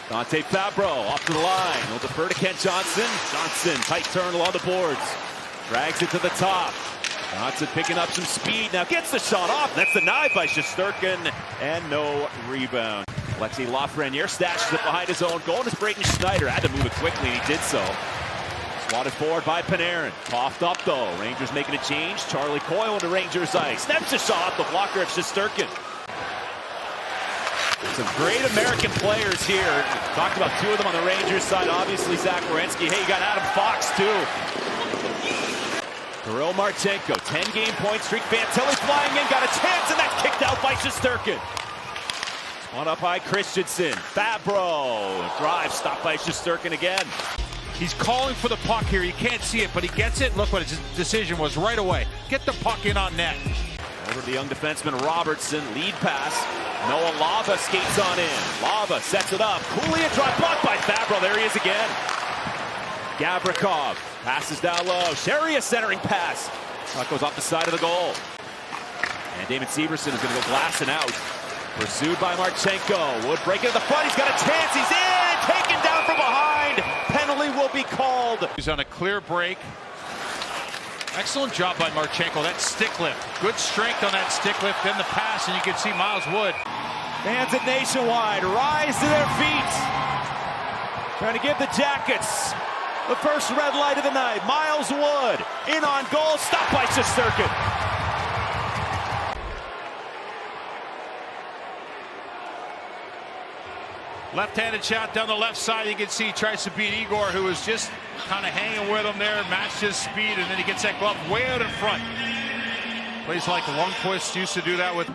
Dante Fabro off to the line. He'll defer to Kent Johnson. Johnson, tight turn along the boards. Drags it to the top. Johnson picking up some speed. Now gets the shot off. That's denied by Shesterkin. And no rebound. Alexi Lafreniere stashes it behind his own goal. It's Braden Schneider. Had to move it quickly, and he did so. Swatted forward by Panarin. Coughed up, though. Rangers making a change. Charlie Coyle into Rangers ice. Snaps a shot off the blocker of Shesterkin. Some great American players here. Talked about two of them on the Rangers side. Obviously, Zach Werenski. Hey, you got Adam Fox, too. Kirill Marchenko, 10-game point streak. Fantilli flying in. Got a chance, and that's kicked out by Shesterkin. One up by Christensen. Fabro. Drive stopped by Shesterkin again. He's calling for the puck here. You can't see it, but he gets it. Look what his decision was right away. Get the puck in on net. Over to the young defenseman Robertson. Lead pass. Noah Lava skates on in. Lava sets it up. Cooley a drop blocked by Fabro. There he is again. Gavrikov passes down low. Sherry a centering pass. Puck goes off the side of the goal. And Damon Severson is going to go glassing out. Pursued by Marchenko. Wood breaking to the front. He's got a chance. He's in. Taken down from behind. Penalty will be called. He's on a clear break. Excellent job by Marchenko. That stick lift. Good strength on that stick lift. Then the pass, and you can see Miles Wood. Fans at Nationwide rise to their feet. Trying to give the Jackets the first red light of the night. Miles Wood in on goal. Stopped by Shesterkin. Left-handed shot down the left side. You can see he tries to beat Igor, who was just kind of hanging with him there, matched his speed, and then he gets that glove way out in front. Plays like Lundqvist used to do that with.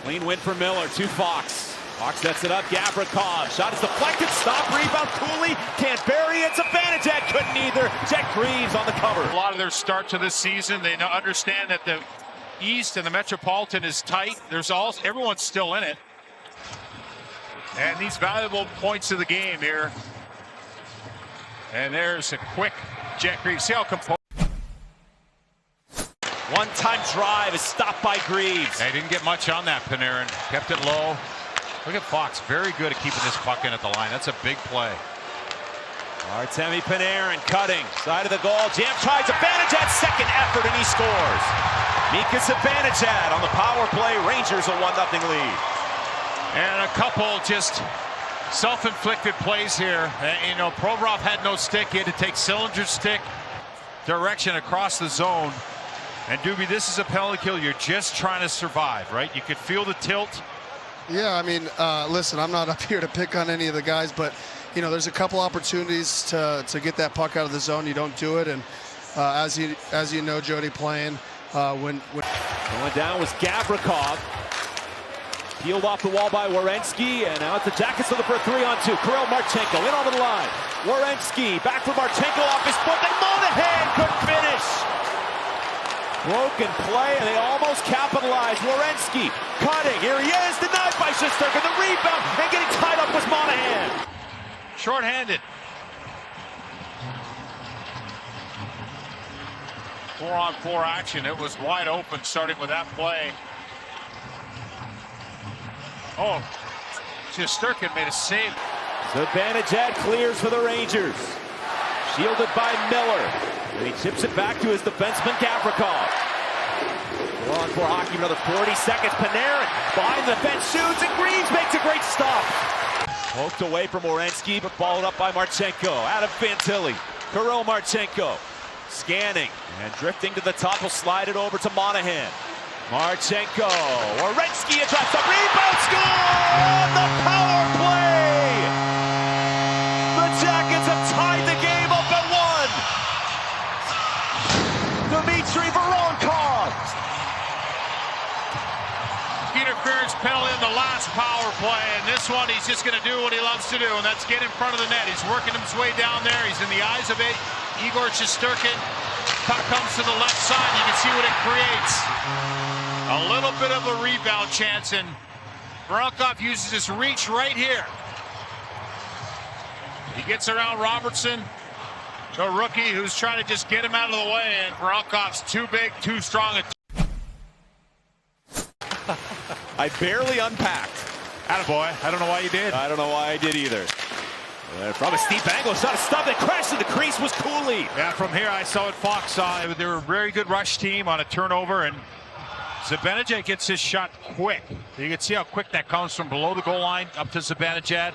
Clean win for Miller to Fox. Fox sets it up. Gavrikov. Shot is deflected. Stop. Rebound. Cooley can't bury it. It's a Vanacek. Couldn't either. Jack Greaves on the cover. A lot of their start to this season, they understand that the East and the Metropolitan is tight. Everyone's still in it. And these valuable points of the game here. And there's a quick Jack Greaves. See how composed. One-time drive is stopped by Greaves. They didn't get much on that, Panarin. Kept it low. Look at Fox. Very good at keeping this puck in at the line. That's a big play. Artemi Panarin cutting. Side of the goal. Jam tries. Zibanejad's second effort, and he scores. Mika Zibanejad on the power play. Rangers a 1-0 lead. And a couple just self-inflicted plays here. You know, Provorov had no stick. He had to take Sillinger's stick direction across the zone. And Doobie, this is a penalty kill. You're just trying to survive, right? You could feel the tilt. Yeah, I mean, listen, I'm not up here to pick on any of the guys, but, you know, there's a couple opportunities to get that puck out of the zone. You don't do it. And as you know, Jody, playing when going down was Gavrikov. Peeled off the wall by Werenski, and now it's the Jackets looking for a 3-on-2. Kirill Marchenko in over the line. Werenski back for Marchenko off his foot, and Monahan couldn't finish. Broken play, and they almost capitalized. Werenski cutting. Here he is, denied by Shesterkin. The rebound, and getting tied up was Monahan. Short-handed. 4-on-4 action. It was wide open starting with that play. Oh, Shesterkin made a save. Zibanejad clears for the Rangers. Shielded by Miller. And he chips it back to his defenseman, Gavrikov. 4-on-4 hockey, another 40 seconds. Panarin behind the fence, shoots, and Greaves makes a great stop. Poked away from Werenski, but followed up by Marchenko. Adam Fantilli. Kirill Marchenko. Scanning and drifting to the top. Will slide it over to Monahan. Marchenko, Werenski drops the rebound, score on the power play. The Jackets have tied the game up at 1. Dmitry Voronkov. Interference penalty in the last power play, and this one he's just going to do what he loves to do, and that's get in front of the net. He's working his way down there. He's in the eyes of it. Igor Shesterkin. Puck comes to the left side. You can see what it creates. A little bit of a rebound chance, and Voronkov uses his reach right here. He gets around Robertson, the rookie, who's trying to just get him out of the way, and Voronkov's too big, too strong. I barely unpacked Attaboy. I don't know why you did. I don't know why I did either. From a steep angle, shot a stop that crashed in the crease was Cooley. Yeah, from here I saw what Fox saw. They were a very good rush team on a turnover, and Zibanejad gets his shot quick. You can see how quick that comes from below the goal line up to Zibanejad.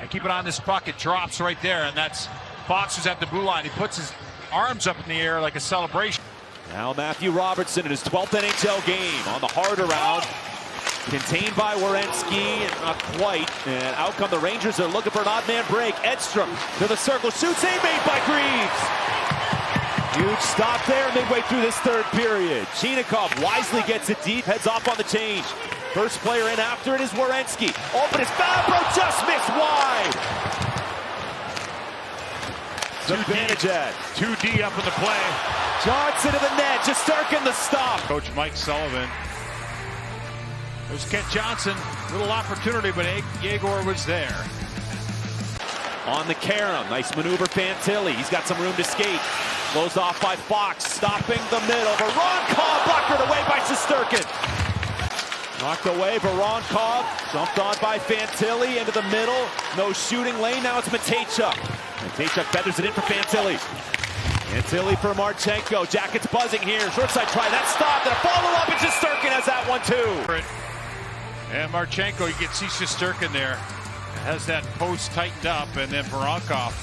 And keep it on this puck, it drops right there, and that's Fox who's at the blue line. He puts his arms up in the air like a celebration. Now Matthew Robertson in his 12th NHL game on the hard around. Contained by Werenski, not quite. And out come the Rangers. They're looking for an odd man break. Edstrom to the circle, shoots, save made by Greaves. Huge stop there midway through this third period. Chinakhov wisely gets it deep, heads off on the change. First player in after it is Werenski. Open his Fabro, just missed wide. Zibanejad. 2D up in the play. Johnson to the net, Shesterkin the stop. Coach Mike Sullivan. There's Kent Johnson, little opportunity, but Yegor was there. On the carom, nice maneuver Fantilli. He's got some room to skate. Closed off by Fox, stopping the middle. Voronkov blocked away by Shesterkin. Knocked away, Voronkov, jumped on by Fantilli into the middle. No shooting lane, now it's Matejchuk. Matejchuk feathers it in for Fantilli. Fantilli for Marchenko, Jackets buzzing here. Short side try, that stopped, and a follow-up, and Shesterkin has that one too. And Marchenko, you can see Shesterkin there. Has that post tightened up, and then Voronkov.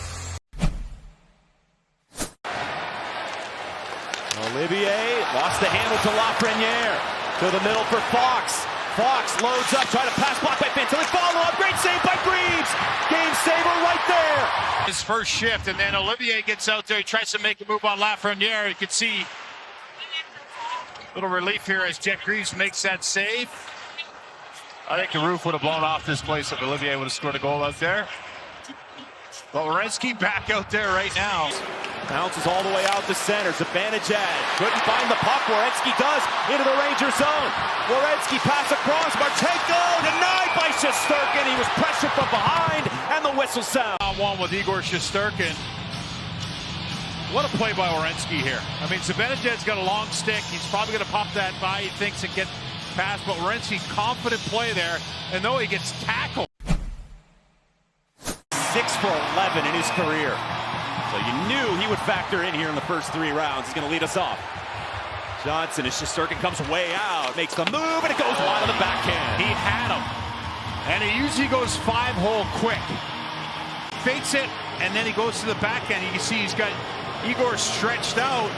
Olivier lost the handle to Lafreniere. To the middle for Fox. Fox loads up, trying to pass, blocked by Fantilli. Follow up, great save by Greaves. Game saver right there. His first shift, and then Olivier gets out there. He tries to make a move on Lafreniere. You can see a little relief here as Jet Greaves makes that save. I think the roof would have blown off this place if Olivier would have scored a goal out there. But Werenski back out there right now. Bounces all the way out to center. Zibanejad couldn't find the puck. Werenski does into the Ranger zone. Werenski pass across. Marchenko denied by Shesterkin. He was pressured from behind, and the whistle sound. On one with Igor Shesterkin. What a play by Werenski here. I mean, Zibanejad's got a long stick. He's probably going to pop that by, he thinks, and get past. But Werenski, confident play there. And though he gets tackled. 6 for 11 in his career. So you knew he would factor in here in the first 3 rounds. He's going to lead us off. Johnson, as Shesterkin comes way out, makes the move, and it goes wide on the backhand. He had him. And he usually goes 5-hole quick. Fakes it, and then he goes to the backhand. You can see he's got Igor stretched out.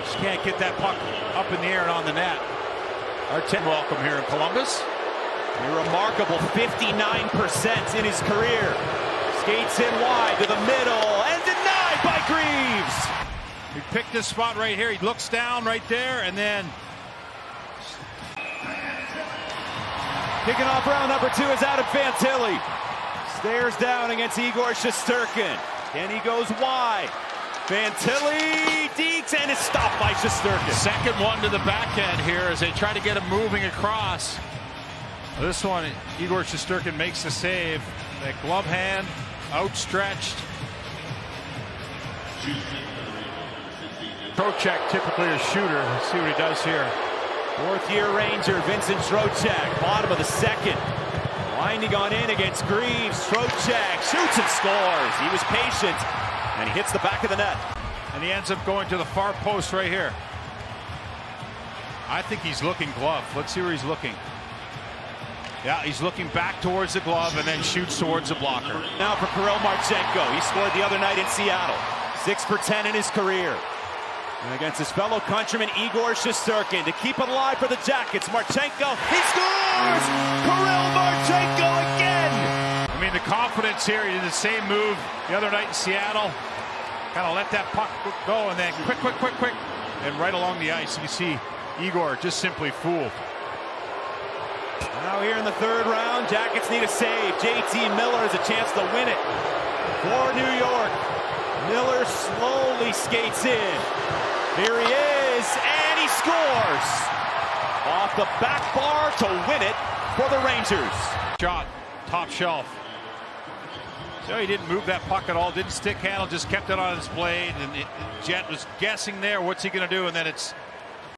Just can't get that puck up in the air and on the net. Our 10 welcome here in Columbus. A remarkable 59% in his career. Skates in wide to the middle and denied by Greaves. He picked this spot right here. He looks down right there, and then kicking off round number 2 is Adam Fantilli. Stares down against Igor Shesterkin. Then he goes wide. Fantilli dekes and is stopped by Shesterkin. Second one to the backhand here as they try to get him moving across. This one, Igor Shesterkin makes the save. That glove hand outstretched. Trocheck, typically a shooter. Let's see what he does here. 4th-year Ranger Vincent Trocheck, bottom of the second. Winding on in against Greaves. Trocheck shoots and scores. He was patient, and he hits the back of the net. And he ends up going to the far post right here. I think he's looking glove. Let's see where he's looking. Yeah, he's looking back towards the glove and then shoots towards the blocker. Now for Kirill Marchenko. He scored the other night in Seattle. 6 for 10 in his career. And against his fellow countryman Igor Shesterkin to keep it alive for the Jackets. Marchenko, he scores! Kirill Marchenko again! I mean, the confidence here. He did the same move the other night in Seattle. Kind of let that puck go and then quick. And right along the ice, you see Igor just simply fooled. Now here in the 3rd round, Jackets need a save. JT Miller has a chance to win it for New York. Miller slowly skates in. Here he is, and he scores! Off the back bar to win it for the Rangers. Shot, top shelf. So he didn't move that puck at all, didn't stick handle, just kept it on his blade. And Jet was guessing there, what's he going to do? And then it's